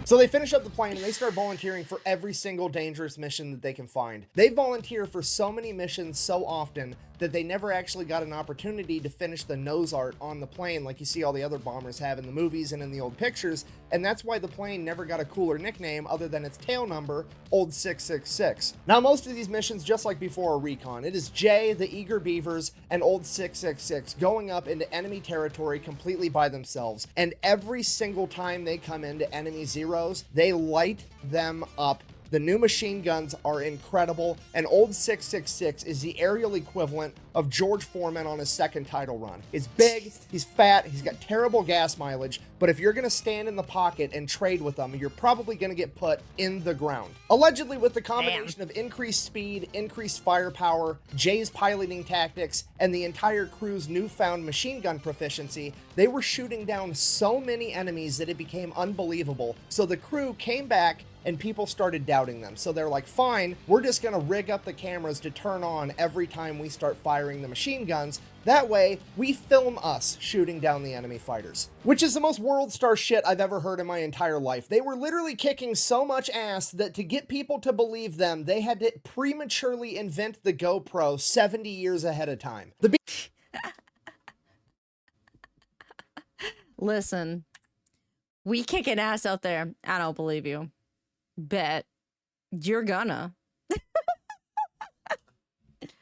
So they finish up the plane and they start volunteering for every single dangerous mission that they can find. They volunteer for so many missions so often that they never actually got an opportunity to finish the nose art on the plane like you see all the other bombers have in the movies and in the old pictures, and that's why the plane never got a cooler nickname other than its tail number, Old 666. Now, most of these missions, just like before, are recon. It is Jay, the Eager Beavers, and Old 666 going up into enemy territory completely by themselves, and every single time they come into enemy zeros, they light them up. The new machine guns are incredible, and Old 666 is the aerial equivalent of George Foreman on his second title run. He's big, he's fat, he's got terrible gas mileage, but if you're going to stand in the pocket and trade with them, you're probably going to get put in the ground. Allegedly, with the combination of increased speed, increased firepower, Jay's piloting tactics, and the entire crew's newfound machine gun proficiency, they were shooting down so many enemies that it became unbelievable. So the crew came back and people started doubting them. So they're like, fine, we're just gonna rig up the cameras to turn on every time we start firing the machine guns. That way, we film us shooting down the enemy fighters. Which is the most world star shit I've ever heard in my entire life. They were literally kicking so much ass that to get people to believe them, they had to prematurely invent the GoPro 70 years ahead of time. Listen, we kicking ass out there. I don't believe you. Bet you're gonna.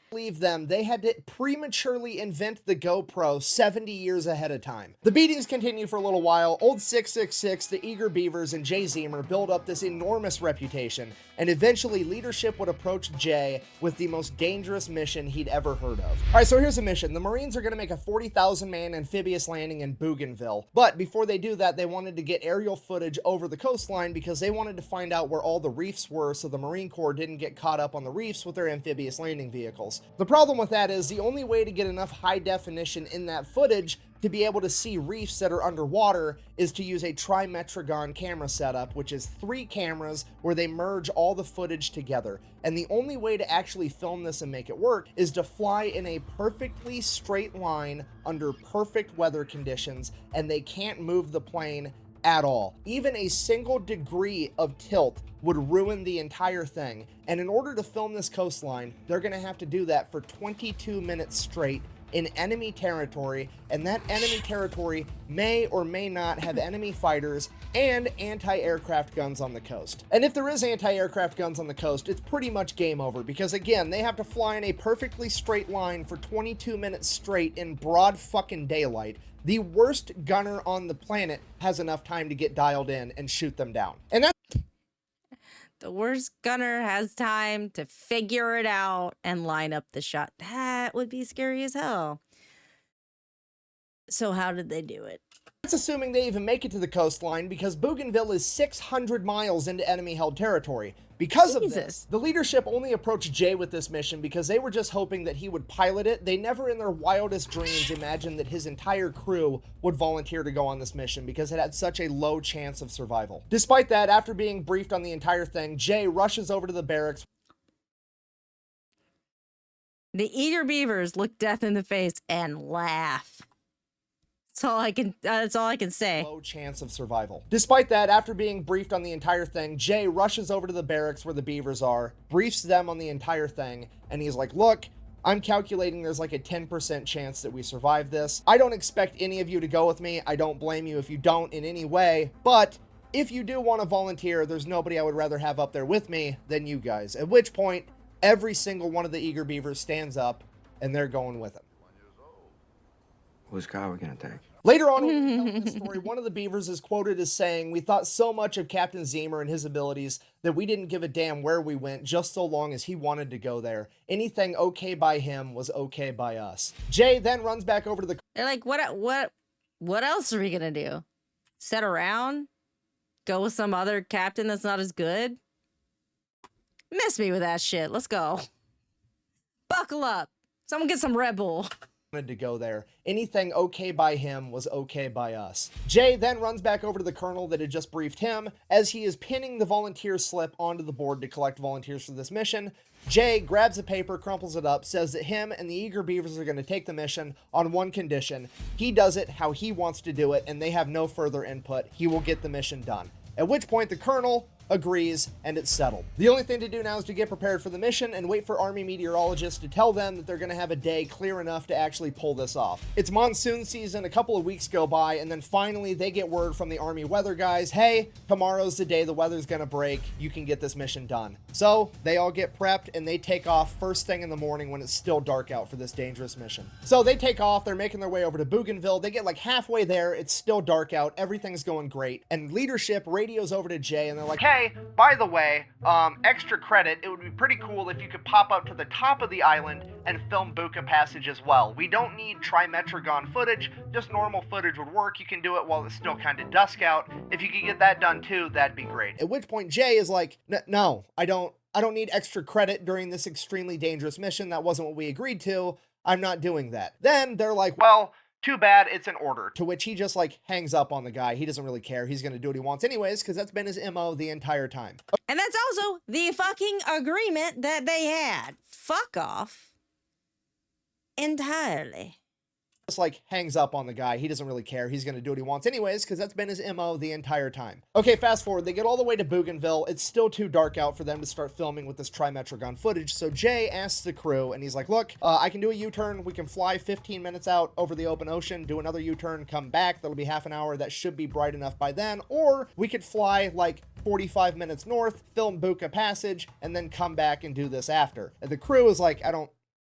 Believe them, they had to prematurely invent the GoPro 70 years ahead of time. The beatings continue for a little while. Old 666, the Eager Beavers, and Jay Zemer build up this enormous reputation, and eventually leadership would approach Jay with the most dangerous mission he'd ever heard of. Alright, so here's a mission. The Marines are going to make a 40,000 man amphibious landing in Bougainville, but before they do that, they wanted to get aerial footage over the coastline because they wanted to find out where all the reefs were so the Marine Corps didn't get caught up on the reefs with their amphibious landing vehicles. The problem with that is the only way to get enough high definition in that footage to be able to see reefs that are underwater is to use a trimetragon camera setup, which is 3 cameras where they merge all the footage together. And the only way to actually film this and make it work is to fly in a perfectly straight line under perfect weather conditions, and they can't move the plane at all. Even a single degree of tilt would ruin the entire thing. And in order to film this coastline, they're going to have to do that for 22 minutes straight in enemy territory, and that enemy territory may or may not have enemy fighters and anti-aircraft guns on the coast. And if there is anti-aircraft guns on the coast, it's pretty much game over, because again, they have to fly in a perfectly straight line for 22 minutes straight in broad fucking daylight. The worst gunner on the planet has enough time to get dialed in and shoot them down. And that's The worst gunner has time to figure it out and line up the shot. That would be scary as hell. So how did they do it? That's assuming they even make it to the coastline, because Bougainville is 600 miles into enemy-held territory. Because of this, the leadership only approached Jay with this mission because they were just hoping that he would pilot it. They never in their wildest dreams imagined that his entire crew would volunteer to go on this mission because it had such a low chance of survival. Despite that, after being briefed on the entire thing, Jay rushes over to the barracks. The eager beavers look death in the face and laugh. That's all I can say. Low chance of survival. Despite that, after being briefed on the entire thing, Jay rushes over to the barracks where the Beavers are, briefs them on the entire thing, and he's like, look, I'm calculating there's like a 10% chance that we survive this. I don't expect any of you to go with me. I don't blame you if you don't in any way, but if you do want to volunteer, there's nobody I would rather have up there with me than you guys. At which point, every single one of the eager Beavers stands up, and they're going with him. Whose car are we gonna take? Later on in the story, one of the Beavers is quoted as saying, "We thought so much of Captain Zemer and his abilities that we didn't give a damn where we went, just so long as he wanted to go there. Anything okay by him was okay by us." Jay then runs back over to the... They're like, what else are we gonna do? Sit around? Go with some other captain that's not as good? Miss me with that shit. Let's go. Buckle up. Someone get some Red Bull. wanted to go there. Anything okay by him was okay by us. Jay then runs back over to the colonel that had just briefed him. As he is pinning the volunteer slip onto the board to collect volunteers for this mission, Jay grabs a paper, crumples it up, says that him and the eager Beavers are going to take the mission on one condition. He does it how he wants to do it, and they have no further input. He will get the mission done. At which point the colonel agrees, and it's settled. The only thing to do now is to get prepared for the mission and wait for Army meteorologists to tell them that they're going to have a day clear enough to actually pull this off. It's monsoon season, a couple of weeks go by, and then finally they get word from the Army weather guys, hey, tomorrow's the day the weather's going to break, you can get this mission done. So they all get prepped and they take off first thing in the morning when it's still dark out for this dangerous mission. So they take off, they're making their way over to Bougainville, they get like halfway there, it's still dark out, everything's going great, and leadership radios over to Jay and they're like, hey, by the way, extra credit, it would be pretty cool if you could pop up to the top of the island and film Buka Passage as well. We don't need trimetragon footage, just normal footage would work. You can do it while it's still kind of dusk out. If you could get that done too, that'd be great. At which point Jay is like, no, I don't need extra credit during this extremely dangerous mission. That wasn't what we agreed to. I'm not doing that. Then they're like, well, too bad, it's an order. To which he just like hangs up on the guy. He doesn't really care. He's going to do what he wants anyways, because that's been his MO the entire time. And that's also the fucking agreement that they had. Fuck off. Entirely. Just like hangs up on the guy. He doesn't really care. He's going to do what he wants anyways, because that's been his MO the entire time. Okay, fast forward. They get all the way to Bougainville. It's still too dark out for them to start filming with this trimetragon footage. So Jay asks the crew, and he's like, look, I can do a U-turn. We can fly 15 minutes out over the open ocean, do another U-turn, come back. That'll be half an hour. That should be bright enough by then. Or we could fly like 45 minutes north, film Buka Passage, and then come back and do this after. And the crew is like,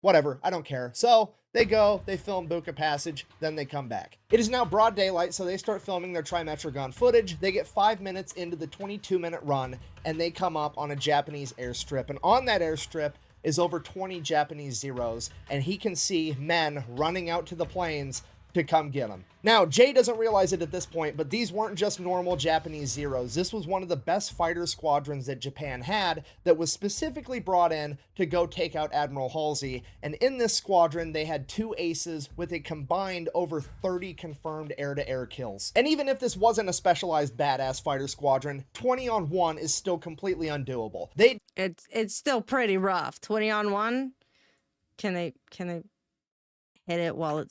whatever, I don't care. So they go, they film Buka Passage, then they come back. It is now broad daylight, so they start filming their trimetragon footage. They get 5 minutes into the 22-minute run, and they come up on a Japanese airstrip. And on that airstrip is over 20 Japanese Zeros, and he can see men running out to the planes to come get him. Now, Jay doesn't realize it at this point, but these weren't just normal Japanese Zeros. This was one of the best fighter squadrons that Japan had that was specifically brought in to go take out Admiral Halsey. And in this squadron, they had 2 aces with a combined over 30 confirmed air-to-air kills. And even if this wasn't a specialized badass fighter squadron, 20 on 1 is still completely undoable. It's still pretty rough. 20 on 1? Can they hit it while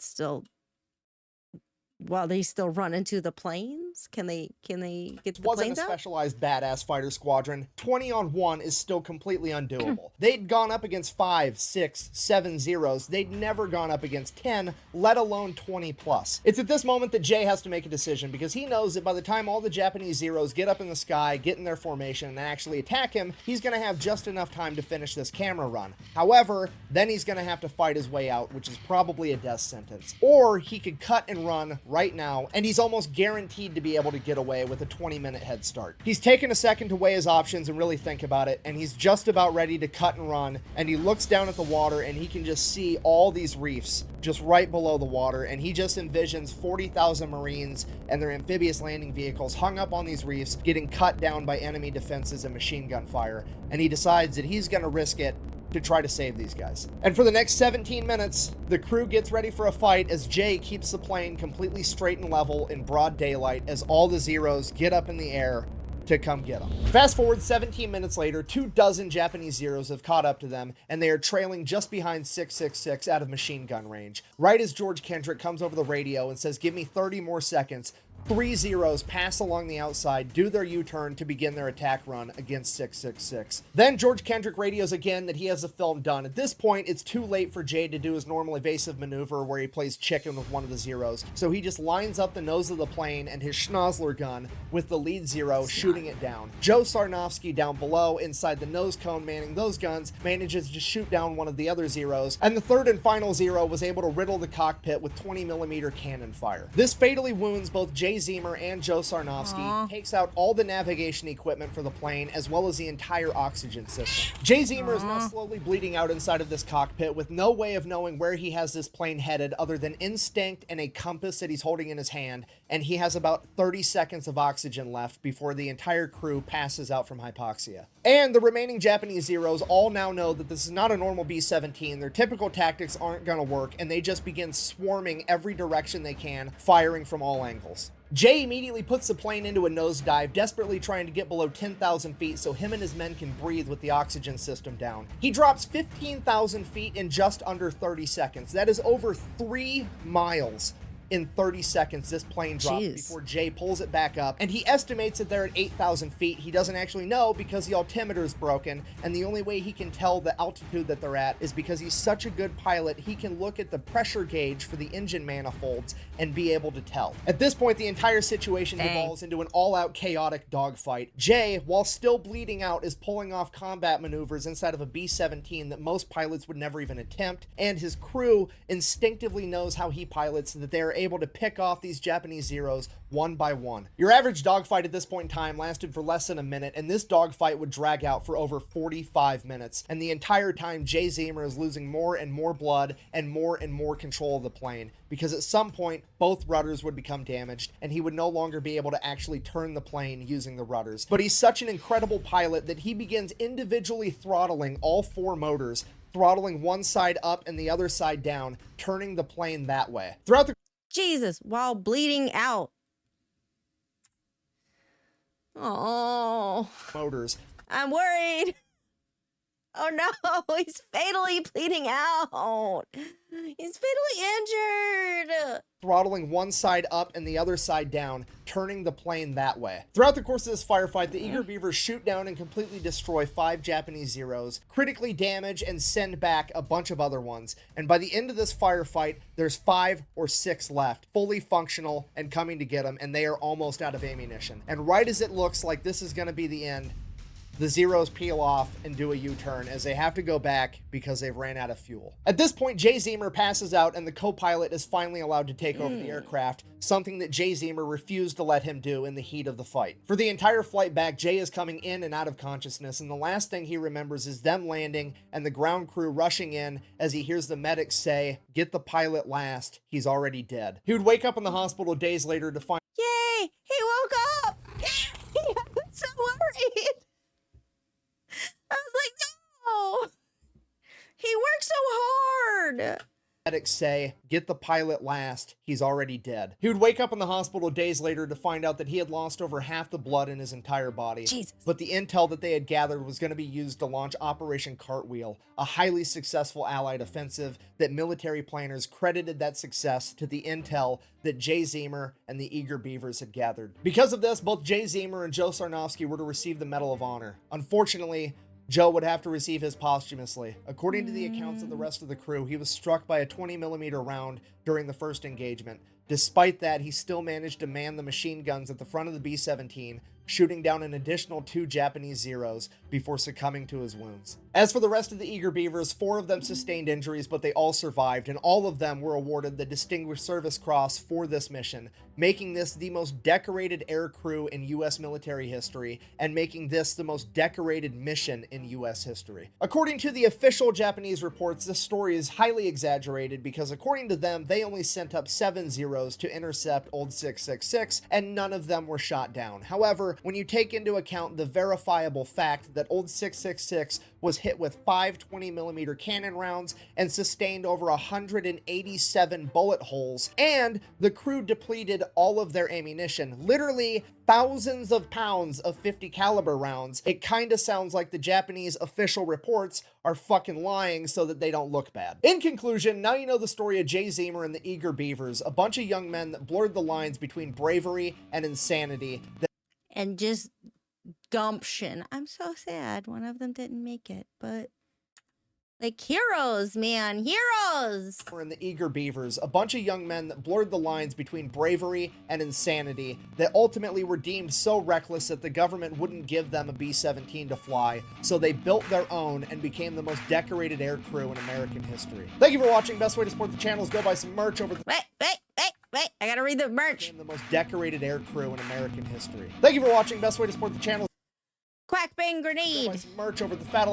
they still run into the planes? bombs? Can they get the wasn't planes a out? specialized badass fighter squadron, 20 on 1 is still completely undoable. They'd gone up against 5, 6, 7 zeros. They'd never gone up against 10, let alone 20 plus. It's at this moment that Jay has to make a decision because he knows that by the time all the Japanese zeros get up in the sky, get in their formation, and actually attack him, he's going to have just enough time to finish this camera run. However, then he's going to have to fight his way out, which is probably a death sentence. Or he could cut and run right now, and he's almost guaranteed to be able to get away with a 20-minute head start. He's taken a second to weigh his options and really think about it, and he's just about ready to cut and run, and he looks down at the water and he can just see all these reefs just right below the water, and he just envisions 40,000 Marines and their amphibious landing vehicles hung up on these reefs, getting cut down by enemy defenses and machine gun fire, and he decides that he's going to risk it to try to save these guys. And for the next 17 minutes, the crew gets ready for a fight as Jay keeps the plane completely straight and level in broad daylight as all the zeros get up in the air to come get them. Fast forward 17 minutes later, 24 Japanese zeros have caught up to them, and they are trailing just behind 666 out of machine gun range. Right as George Kendrick comes over the radio and says, "Give me 30 more seconds," 3 zeros pass along the outside, do their U-turn to begin their attack run against 666. Then George Kendrick radios again that he has the film done. At this point, it's too late for Jay to do his normal evasive maneuver where he plays chicken with one of the zeros, so he just lines up the nose of the plane and his schnozzler gun with the lead zero shooting it down. Joe Sarnofsky down below inside the nose cone manning those guns manages to shoot down one of the other zeros, and the third and final zero was able to riddle the cockpit with 20mm cannon fire. This fatally wounds both Jay Zemer and Joe Sarnofsky, takes out all the navigation equipment for the plane as well as the entire oxygen system. Jay Zemer is now slowly bleeding out inside of this cockpit with no way of knowing where he has this plane headed other than instinct and a compass that he's holding in his hand, and he has about 30 seconds of oxygen left before the entire crew passes out from hypoxia. And the remaining Japanese zeros all now know that this is not a normal B-17, their typical tactics aren't gonna work, and they just begin swarming every direction they can, firing from all angles. Jay immediately puts the plane into a nosedive, desperately trying to get below 10,000 feet so him and his men can breathe with the oxygen system down. He drops 15,000 feet in just under 30 seconds. That is over 3 miles. In 30 seconds, this plane drops before Jay pulls it back up, and he estimates that they're at 8,000 feet. He doesn't actually know because the altimeter is broken, and the only way he can tell the altitude that they're at is because he's such a good pilot, he can look at the pressure gauge for the engine manifolds and be able to tell. At this point, the entire situation devolves into an all-out chaotic dogfight. Jay, while still bleeding out, is pulling off combat maneuvers inside of a B-17 that most pilots would never even attempt, and his crew instinctively knows how he pilots, that they are able to pick off these Japanese zeros one by one. Your average dogfight at this point in time lasted for less than a minute, and this dogfight would drag out for over 45 minutes. And the entire time, Jay Zemer is losing more and more blood and more control of the plane, because at some point, both rudders would become damaged, and he would no longer be able to actually turn the plane using the rudders. But he's such an incredible pilot that he begins individually throttling all 4 motors, throttling one side up and the other side down, turning the plane that way. Throughout the Jesus, while bleeding out. Oh. motors, I'm worried. Oh no, he's fatally bleeding out. He's fatally injured. throttling one side up and the other side down, turning the plane that way. Throughout the course of this firefight, the Eager Beavers shoot down and completely destroy 5 Japanese zeros, critically damage and send back a bunch of other ones. And by the end of this firefight, there's 5 or 6 left, fully functional and coming to get them, and they are almost out of ammunition. And right as it looks like this is going to be the end, the zeros peel off and do a U-turn as they have to go back because they've ran out of fuel. At this point, Jay Zemer passes out and the co-pilot is finally allowed to take over the aircraft, something that Jay Zemer refused to let him do in the heat of the fight. For the entire flight back, Jay is coming in and out of consciousness, and the last thing he remembers is them landing and the ground crew rushing in as he hears the medics say, "Get the pilot last, he's already dead." He would wake up in the hospital days later to find— Yay! He woke up! Yay! I'm so worried! I was like, no! He worked so hard! medics say, "Get the pilot last, he's already dead." He would wake up in the hospital days later to find out that he had lost over half the blood in his entire body. Jesus. But the intel that they had gathered was going to be used to launch Operation Cartwheel, a highly successful Allied offensive that military planners credited that success to the intel that Jay Zemer and the Eager Beavers had gathered. Because of this, both Jay Zemer and Joe Sarnofsky were to receive the Medal of Honor. Unfortunately, Joe would have to receive his posthumously. According to the accounts of the rest of the crew, he was struck by a 20mm round during the first engagement. Despite that, he still managed to man the machine guns at the front of the B-17, shooting down an additional 2 Japanese Zeros before succumbing to his wounds. As for the rest of the Eager Beavers, 4 of them sustained injuries, but they all survived, and all of them were awarded the Distinguished Service Cross for this mission, making this the most decorated air crew in U.S. military history, and making this the most decorated mission in U.S. history. According to the official Japanese reports, this story is highly exaggerated because according to them, they only sent up 7 Zeros to intercept Old 666, and none of them were shot down. However, when you take into account the verifiable fact that Old 666 was hit with 5 20mm cannon rounds and sustained over 187 bullet holes, and the crew depleted all of their ammunition, literally thousands of pounds of 50 caliber rounds, it kinda sounds like the Japanese official reports are fucking lying so that they don't look bad. In conclusion, now you know the story of Jay Zemer and the Eager Beavers, a bunch of young men that blurred the lines between bravery and insanity. And just gumption. I'm so sad one of them didn't make it, but like heroes, man, heroes. In the Eager Beavers, a bunch of young men that blurred the lines between bravery and insanity that ultimately were deemed so reckless that the government wouldn't give them a B-17 to fly, so they built their own and became the most decorated air crew in American history. Thank you for watching. Best way to support the channel is go buy some merch over the Wait, I gotta read the merch. became the most decorated air crew in American history. Thank you for watching. Best way to support the channel Quack bang is go buy grenade. some merch over the Fat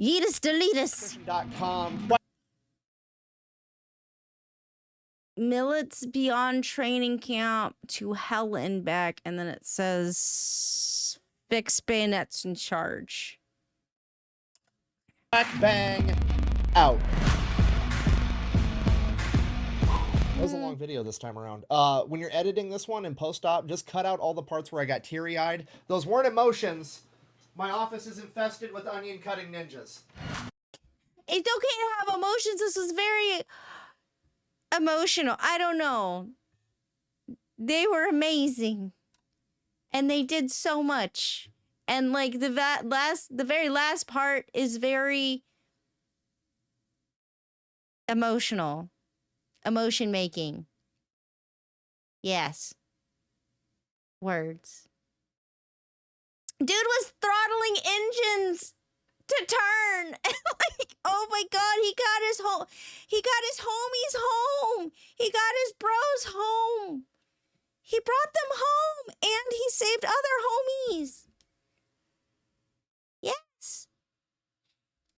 Yeetus deletus. Electrician.com. Millets beyond training camp to hell and back, and then it says fix bayonets in charge. Back bang out. That was a long video this time around. When you're editing this one in post-op, just cut out all the parts where I got teary-eyed. Those weren't emotions. My office is infested with onion cutting ninjas. It's okay to have emotions. This was very emotional. I don't know. They were amazing. And they did so much. And like the very last part is very emotional. Emotion making. Yes. Words. Dude was throttling engines to turn. Like, oh my God, he got his homies home. He got his bros home. He brought them home and he saved other homies.